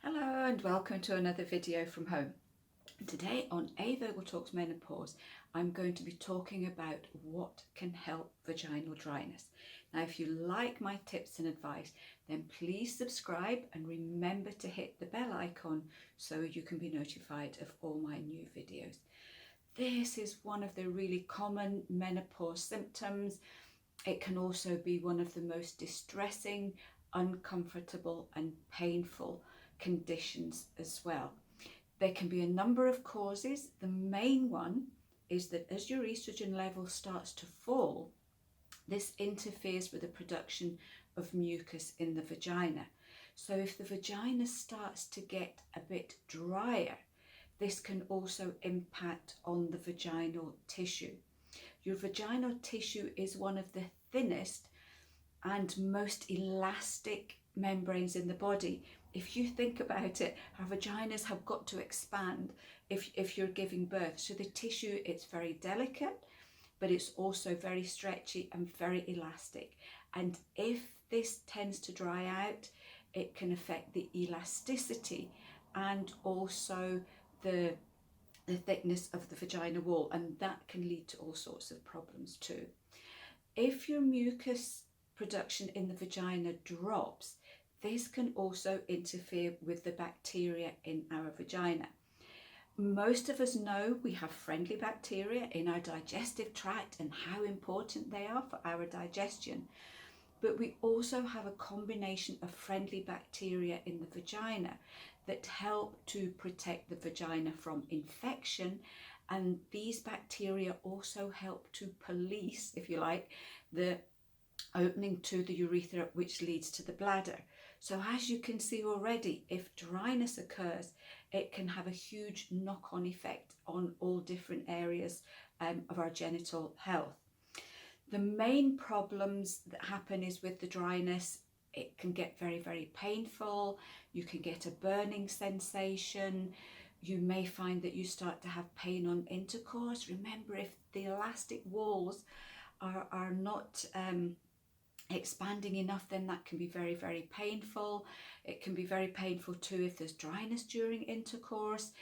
Hello and welcome to another video from home. Today on Available Talks Menopause, I'm going to be talking about what can help vaginal dryness. Now, if you like my tips and advice, then please subscribe and remember to hit the bell icon so you can be notified of all my new videos. This is one of the really common menopause symptoms. It can also be one of the most distressing, uncomfortable and painful conditions as well. There can be a number of causes. The main one is that as your estrogen level starts to fall, this interferes with the production of mucus in the vagina. So if the vagina starts to get a bit drier, this can also impact on the vaginal tissue. Your vaginal tissue is one of the thinnest and most elastic membranes in the body. If you think about it, our vaginas have got to expand if you're giving birth. So the tissue, it's very delicate, but it's also very stretchy and very elastic. And if this tends to dry out, it can affect the elasticity and also the thickness of the vaginal wall, and that can lead to all sorts of problems too. If your mucus production in the vagina drops, this can also interfere with the bacteria in our vagina. Most of us know we have friendly bacteria in our digestive tract and how important they are for our digestion. But we also have a combination of friendly bacteria in the vagina that help to protect the vagina from infection. And these bacteria also help to police, if you like, the opening to the urethra, which leads to the bladder. So as you can see already, if dryness occurs, it can have a huge knock-on effect on all different areas of our genital health. The main problems that happen is with the dryness, it can get very, very painful. You can get a burning sensation. You may find that you start to have pain on intercourse. Remember, if the elastic walls are not expanding enough, then that can be very, very painful. It can be very painful too if there's dryness during intercourse.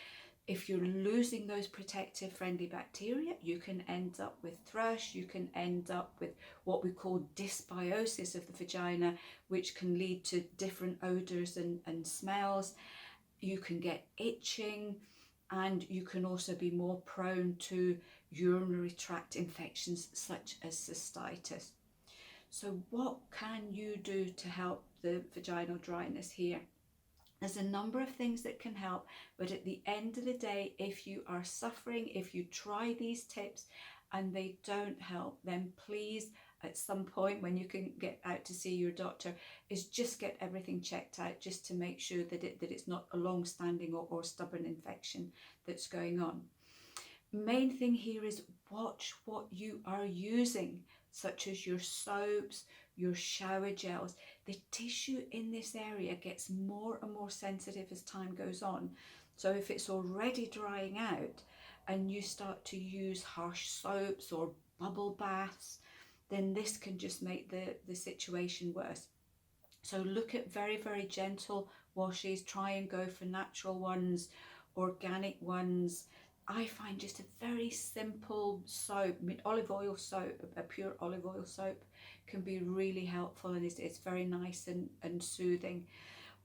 If you're losing those protective friendly bacteria, you can end up with thrush, you can end up with what we call dysbiosis of the vagina, which can lead to different odours and smells. You can get itching, and you can also be more prone to urinary tract infections such as cystitis. So what can you do to help the vaginal dryness here? There's a number of things that can help, but at the end of the day, if you are suffering, if you try these tips and they don't help, then please, at some point when you can get out to see your doctor, is just get everything checked out just to make sure that it's not a long-standing or stubborn infection that's going on. Main thing here is watch what you are using, such as your soaps, your shower gels. The tissue in this area gets more and more sensitive as time goes on. So if it's already drying out and you start to use harsh soaps or bubble baths, then this can just make the situation worse. So look at very, very gentle washes. Try and go for natural ones, organic ones. I find just a very simple soap, olive oil soap, a pure olive oil soap can be really helpful, and it's very nice and soothing.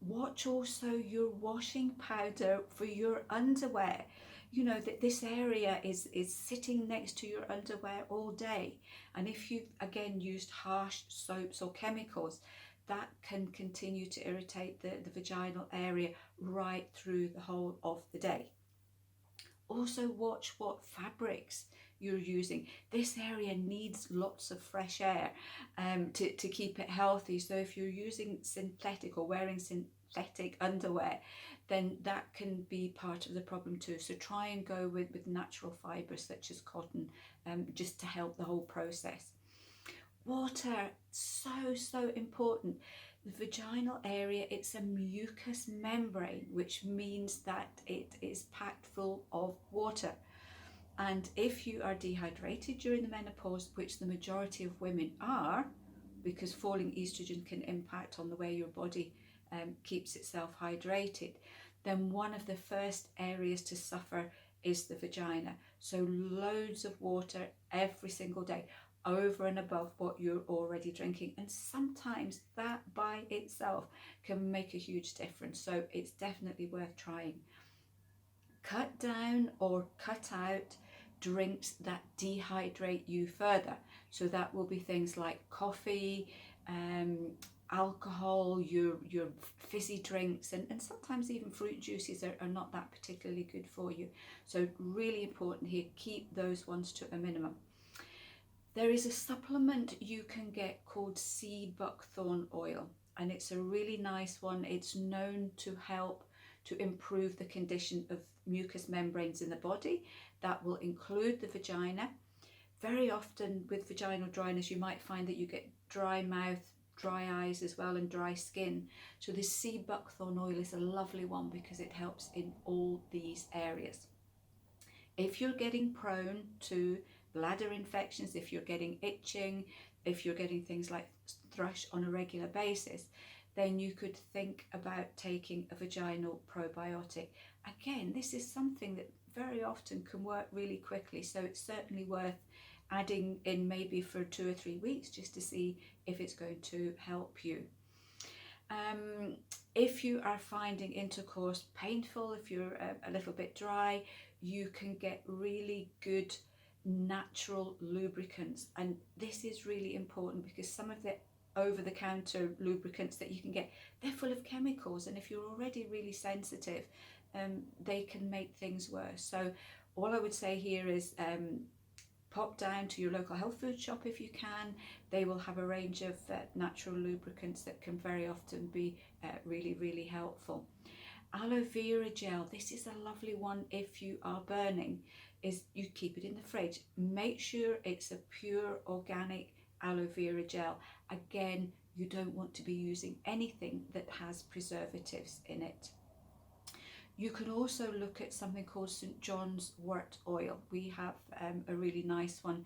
Watch also your washing powder for your underwear. You know that this area is sitting next to your underwear all day, and if you've again used harsh soaps or chemicals, that can continue to irritate the vaginal area right through the whole of the day. Also watch what fabrics you're using. This area needs lots of fresh air to keep it healthy. So if you're using synthetic or wearing synthetic underwear, then that can be part of the problem too. So try and go with natural fibres such as cotton, just to help the whole process. Water, so important. The vaginal area, it's a mucous membrane, which means that it is packed full of water. And if you are dehydrated during the menopause, which the majority of women are, because falling estrogen can impact on the way your body keeps itself hydrated, then one of the first areas to suffer is the vagina. So loads of water every single day, over and above what you're already drinking. And sometimes that by itself can make a huge difference. So it's definitely worth trying. Cut down or cut out drinks that dehydrate you further. So that will be things like coffee, alcohol, your fizzy drinks, and sometimes even fruit juices are not that particularly good for you. So really important here, keep those ones to a minimum. There is a supplement you can get called sea buckthorn oil, and it's a really nice one. It's known to help to improve the condition of mucous membranes in the body. That will include the vagina. Very often with vaginal dryness, you might find that you get dry mouth, dry eyes as well, and dry skin. So the sea buckthorn oil is a lovely one because it helps in all these areas. If you're getting prone to bladder infections, if you're getting itching, if you're getting things like thrush on a regular basis, then you could think about taking a vaginal probiotic. Again, this is something that very often can work really quickly, so it's certainly worth adding in maybe for 2 or 3 weeks just to see if it's going to help you. If you are finding intercourse painful, if you're a little bit dry, you can get really good natural lubricants, and this is really important because some of the over-the-counter lubricants that you can get, they're full of chemicals, and if you're already really sensitive, they can make things worse. So all I would say here is pop down to your local health food shop if you can. They will have a range of natural lubricants that can very often be really helpful. Aloe vera gel, this is a lovely one if you are burning, is you keep it in the fridge. Make sure it's a pure organic aloe vera gel. Again, you don't want to be using anything that has preservatives in it. You can also look at something called St. John's wort oil. We have a really nice one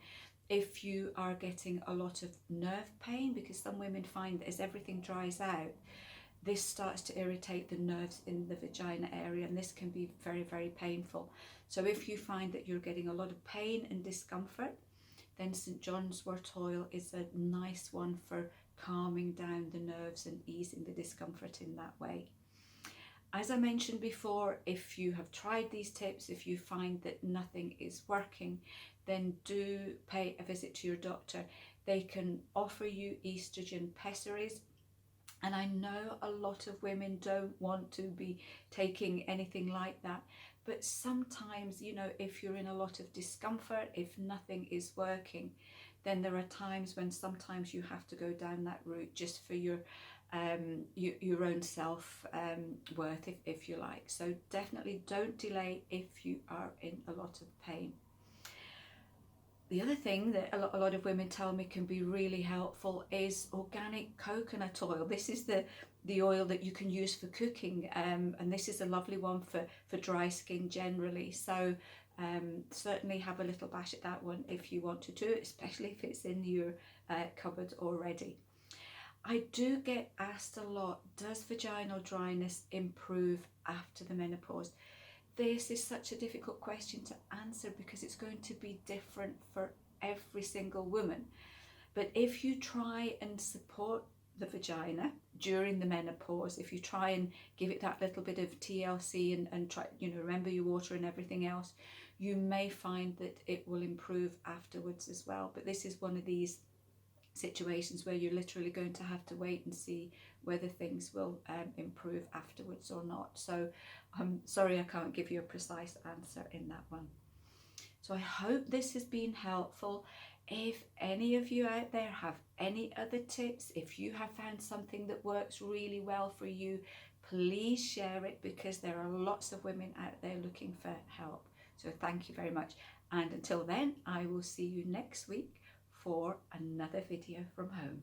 if you are getting a lot of nerve pain, because some women find that as everything dries out, this starts to irritate the nerves in the vagina area, and this can be very painful. So if you find that you're getting a lot of pain and discomfort, then St. John's wort oil is a nice one for calming down the nerves and easing the discomfort in that way. As I mentioned before, if you have tried these tips, if you find that nothing is working, then do pay a visit to your doctor. They can offer you estrogen pessaries. And I know a lot of women don't want to be taking anything like that, but sometimes, you know, if you're in a lot of discomfort, if nothing is working, then there are times when sometimes you have to go down that route just for your own self worth, if you like. So definitely don't delay if you are in a lot of pain. The other thing that a lot of women tell me can be really helpful is organic coconut oil. This is the oil that you can use for cooking, and this is a lovely one for dry skin generally. So certainly have a little bash at that one if you want to do it, especially if it's in your cupboard already. I do get asked a lot, does vaginal dryness improve after the menopause? This is such a difficult question to answer because it's going to be different for every single woman. But if you try and support the vagina during the menopause, if you try and give it that little bit of TLC and try, you know, remember your water and everything else, you may find that it will improve afterwards as well. But this is one of these situations where you're literally going to have to wait and see whether things will improve afterwards or not. So I'm sorry I can't give you a precise answer in that one. So I hope this has been helpful. If any of you out there have any other tips, if you have found something that works really well for you, please share it, because there are lots of women out there looking for help. So thank you very much, and until then I will see you next week for another video from home.